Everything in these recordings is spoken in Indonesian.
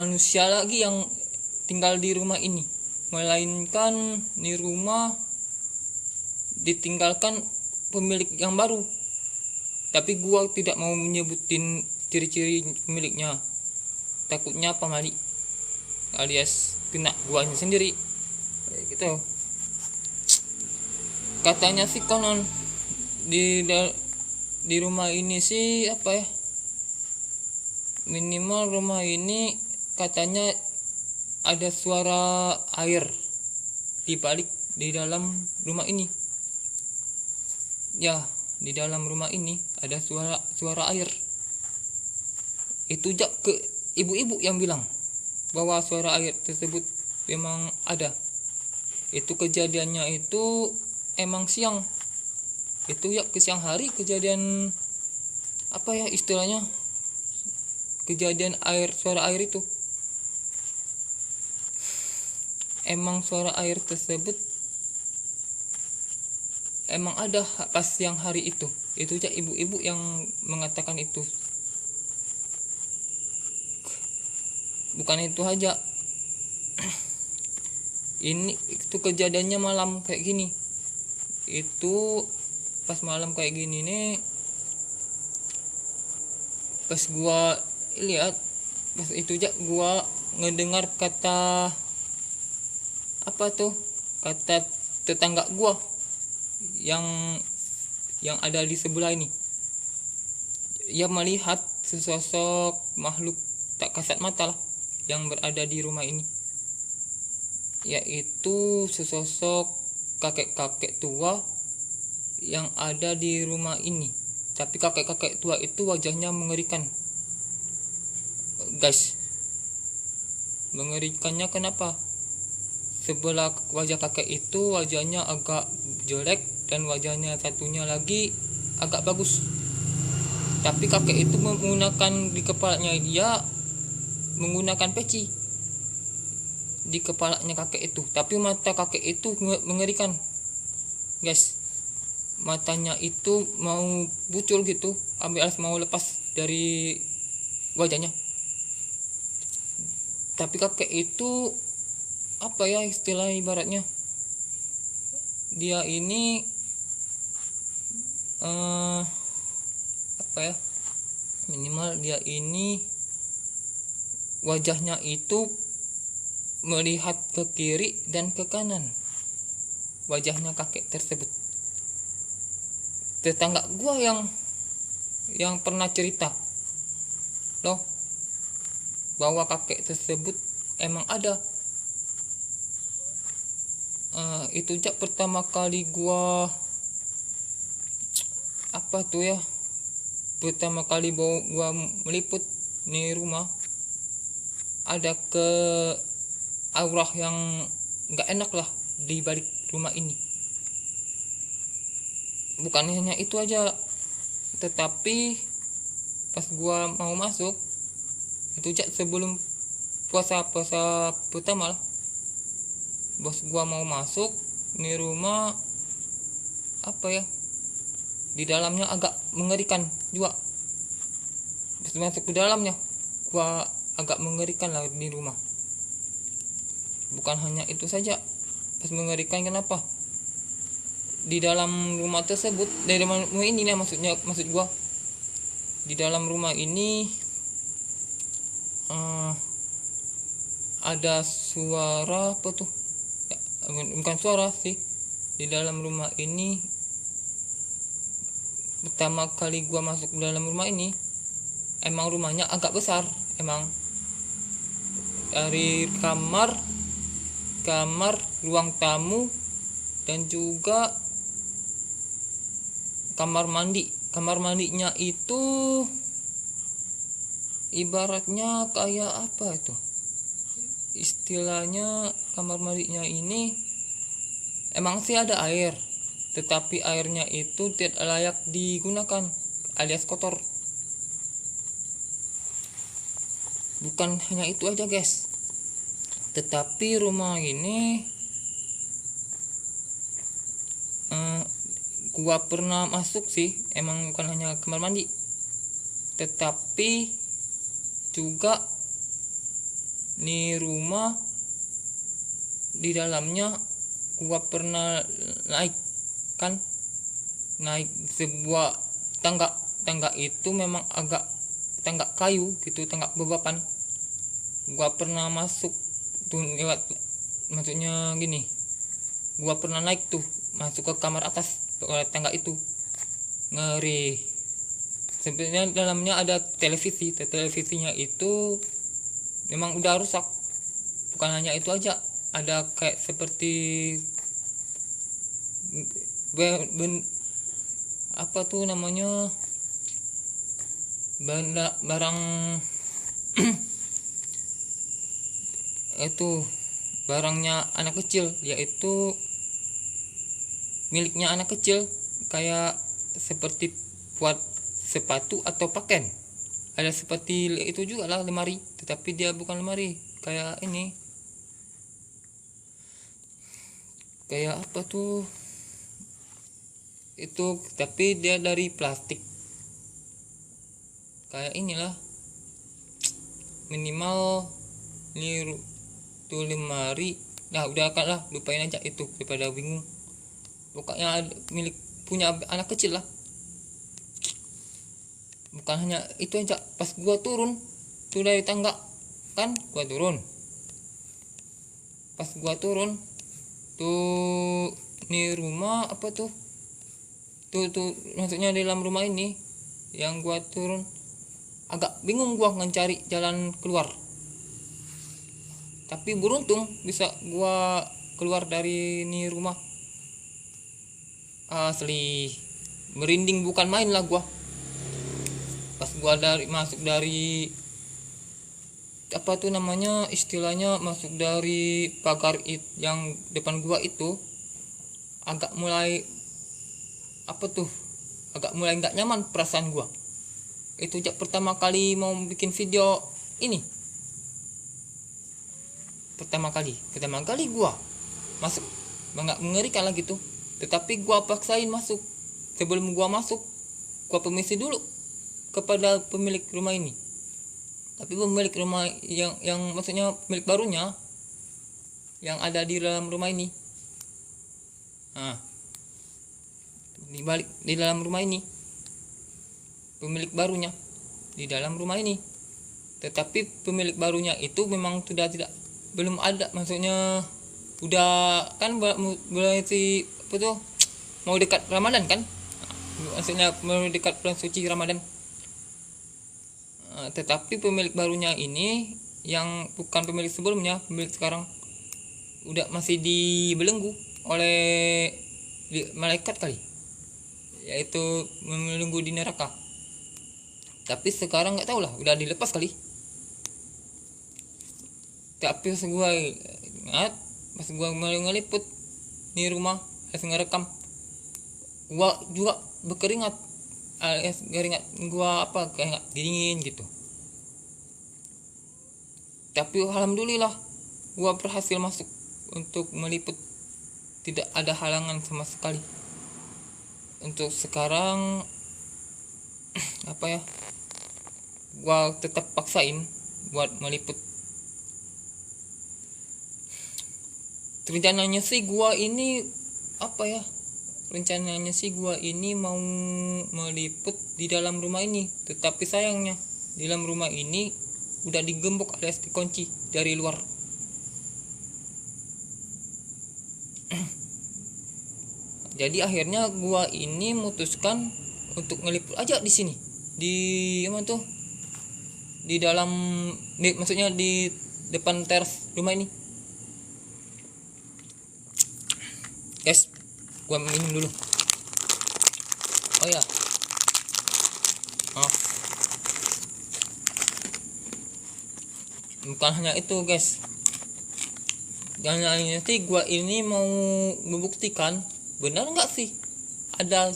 manusia lagi yang tinggal di rumah ini, melainkan di rumah ditinggalkan pemilik yang baru. Tapi gua tidak mau menyebutin ciri-ciri pemiliknya, takutnya pamali alias kena guanya sendiri gitu. Katanya sih konon di rumah ini sih apa ya, minimal rumah ini katanya ada suara air di dalam rumah ini. Ya, di dalam rumah ini ada suara air. Itu ke ibu-ibu yang bilang bahwa suara air tersebut memang ada. Itu kejadiannya itu emang siang. Itu ya ke siang hari kejadian apa ya istilahnya, kejadian suara air itu. Emang suara air tersebut emang ada pas siang hari itu ya ibu-ibu yang mengatakan itu. Bukan itu aja, itu kejadiannya malam kayak gini. Itu pas malam kayak gini nih, pas gua lihat, pas itu aja gua ngedengar kata apa tuh, kata tetangga gua yang ada di sebelah ini. Ia melihat sesosok makhluk tak kasat mata lah yang berada di rumah ini, yaitu sesosok kakek-kakek tua yang ada di rumah ini. Tapi kakek-kakek tua itu wajahnya mengerikan, guys. Mengerikannya kenapa? Sebelah wajah kakek itu wajahnya agak jelek dan wajahnya satunya lagi agak bagus. Tapi kakek itu menggunakan di kepalanya, dia menggunakan peci di kepalanya kakek itu. Tapi mata kakek itu mengerikan, guys. Matanya itu mau bucul gitu, alias mau lepas dari wajahnya. Tapi kakek itu apa ya istilah ibaratnya, dia ini apa ya, minimal dia ini wajahnya itu melihat ke kiri dan ke kanan, wajahnya kakek tersebut. Tetangga gua yang pernah cerita loh bahwa kakek tersebut emang ada. Itu jak pertama kali gua apa tuh ya, pertama kali gua meliput nih rumah, ada ke aura yang nggak enak lah di balik rumah ini. Bukan hanya itu aja, tetapi pas gua mau masuk itu jak sebelum puasa pertama lah, bos gua mau masuk nih rumah, apa ya, di dalamnya agak mengerikan juga. Pas masuk ke dalamnya gua agak mengerikan lah di rumah. Bukan hanya itu saja, pas mengerikan kenapa, di dalam rumah tersebut, dari rumah ini nih maksud gua, di dalam rumah ini ada suara apa tuh ya, bukan suara sih, di dalam rumah ini pertama kali gua masuk ke dalam rumah ini, emang rumahnya agak besar. Emang dari kamar, ruang tamu, dan juga kamar mandinya itu ibaratnya kayak apa itu istilahnya, kamar mandinya ini emang sih ada air, tetapi airnya itu tidak layak digunakan alias kotor. Bukan hanya itu aja guys, tetapi rumah ini gua pernah masuk sih, emang bukan hanya kamar mandi, tetapi juga Ini rumah di dalamnya gua pernah naik kan, naik sebuah tangga itu memang agak tangga kayu gitu, tangga bebapan. Gua pernah masuk tuh lewat, maksudnya gini, gua pernah naik tuh masuk ke kamar atas lewat tangga itu. Ngeri. Sebenarnya dalamnya ada televisinya itu memang udah rusak. Bukan hanya itu aja, ada kayak seperti apa tuh namanya, barang itu barangnya anak kecil, yaitu miliknya anak kecil, kayak seperti buat sepatu atau pakaian. Ada seperti itu juga lah, lemari, tetapi dia bukan lemari, kayak ini, kayak apa tuh itu, tapi dia dari plastik, kayak inilah, minimal ini tuh lemari. Nah udah kan lah, lupain aja itu daripada bingung. Pokoknya milik punya anak kecil lah. Bukan hanya itu aja, pas gua turun tuh dari tangga kan, pas gua turun tuh, ini rumah apa tuh maksudnya dalam rumah ini yang gua turun, agak bingung gua mencari jalan keluar, tapi beruntung bisa gua keluar dari ini rumah. Asli merinding bukan main lah gua pas gua masuk dari apa tuh namanya, istilahnya masuk dari pagar yang depan gua itu, agak mulai nggak nyaman perasaan gua. Itu pertama kali mau bikin video ini, pertama kali gua masuk, nggak mengerikan lah gitu, tetapi gua paksain masuk. Sebelum gua masuk, gua permisi dulu kepada pemilik rumah ini. Tapi pemilik rumah yang maksudnya pemilik barunya yang ada di dalam rumah ini, di dalam rumah ini, pemilik barunya di dalam rumah ini. Tetapi pemilik barunya itu memang sudah belum ada, maksudnya udah kan mulai apa tuh, mau dekat Ramadan kan, maksudnya mau dekat bulan suci Ramadan. Tetapi pemilik barunya ini yang bukan pemilik sebelumnya, pemilik sekarang udah masih dibelenggu oleh malaikat kali, yaitu membelenggu di neraka. Tapi sekarang nggak tahu lah, udah dilepas kali. Tapi pas gua ingat, pas gua ngeliput di rumah, pas ngerekam, gua juga berkeringat, keringat gua kayak dingin gitu. Tapi alhamdulillah gua berhasil masuk untuk meliput, tidak ada halangan sama sekali. Untuk sekarang gua tetap paksain buat meliput. Rencananya sih gua ini mau meliput di dalam rumah ini, tetapi sayangnya di dalam rumah ini udah digembok alias dikunci dari luar. Jadi akhirnya gua ini memutuskan untuk ngeliput aja di sini, di dalam, maksudnya di depan teras rumah ini. Guys, gua minum dulu. Oh ya, bukan hanya itu guys, jangan nanti gua ini mau membuktikan benar nggak sih ada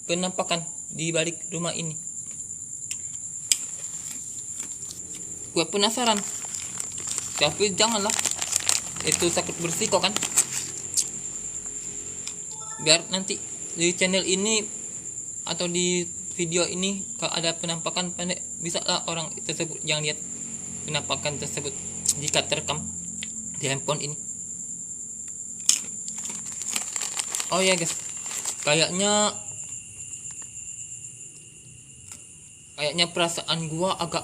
penampakan di balik rumah ini. Gua penasaran, tapi janganlah, itu sakit bersiko kan. Biar nanti di channel ini atau di video ini kalau ada penampakan pendek, bisa lah orang tersebut jangan lihat. penampakan tersebut jika terekam di handphone ini. Oh ya guys, kayaknya perasaan gua agak